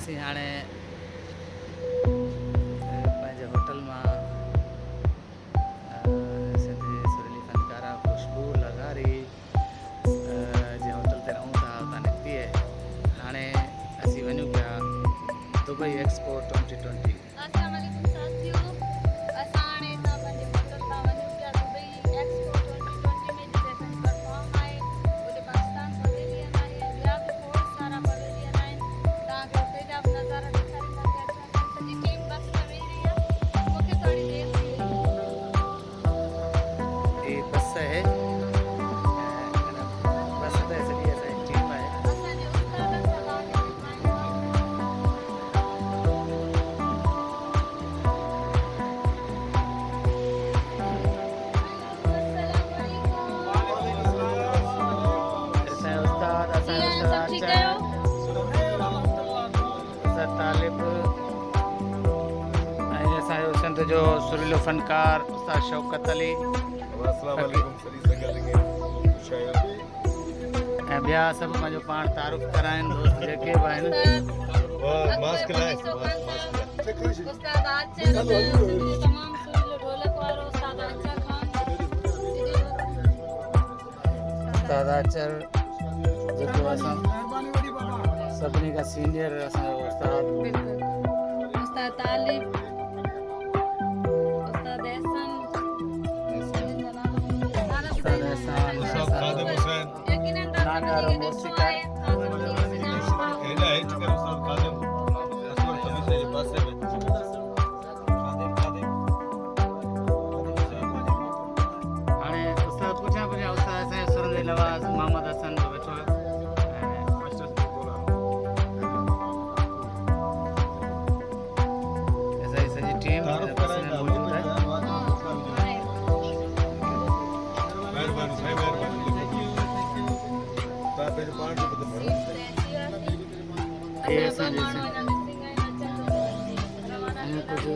असीं हाणे पंहिंजे होटल मां सिंधी सुरीली फनकारा खुशबू लघारी जे होटल ते रहूं था हुतां निकिती आहे हाणे असीं वञूं पिया दुबई एक्सपो 2020। अस्सलामुअलैकुम साथियों, असां हाणे हितां पंहिंजे होटल तां वञूं पिया दुबई एक्सपो 2020 में जिते असांजी परफॉर्म आहे। उते पाकिस्तान पवेलियन आहे, ॿिया बि खोड़ सारा पवेलियन आहिनि। तव्हांखे उते जा बि नज़ारा ॾेखारींदासीं। असांजी सॼी टीम बस में वेही रही आहे। मूंखे थोड़ी देर थी वई। ये बस है बस ते सॼी असांजी टीम आहे। असांजे उस्तादनि सां तव्हांखे मिलवाईंदासीं। असांजे उस्ताद असांजे कीअं सभु ठीकु आहियो? उस्ताद तालिब ऐं असांजो सिंध जो सुरीलो फनकार उस्ताद शौकत अली ऐं ॿिया सभु पंहिंजो पाण तारुफ़ कराइनि दोस्त जेके बि आहिनि। उस्ताद आचर तमामु सुरीलो ढोलक वारो उस्ताद आचर खान उस्ताद आचर जेको असां सभिनी खां सीनियर असांजो उस्ताद उस्ताद तालिब उस्ताद एहसन उस्ताद एहसान यकीनन नानारो मौसीक़ा हाणे उस्ताद पुठियां पुठियां उस्ताद असांजे सुरंदे नवाज़ मोहम्मद हसन बि वेठो आहे ऐं असांजी सॼी टीम हिन बस में मौजूदु आहे। ये असांजे कुझु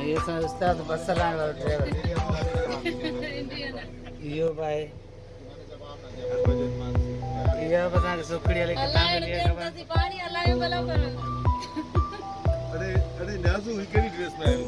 ये असांजो उस्ताद बस हलाइण वारो ड्राइवर इहो बि आहे। इहा बि असांखे सुखड़ी हले किथां मिली आहे ख़बर पाणी हलायो भला पर अरे न्याज़ू ही कहिड़ी ड्रेस में आयो?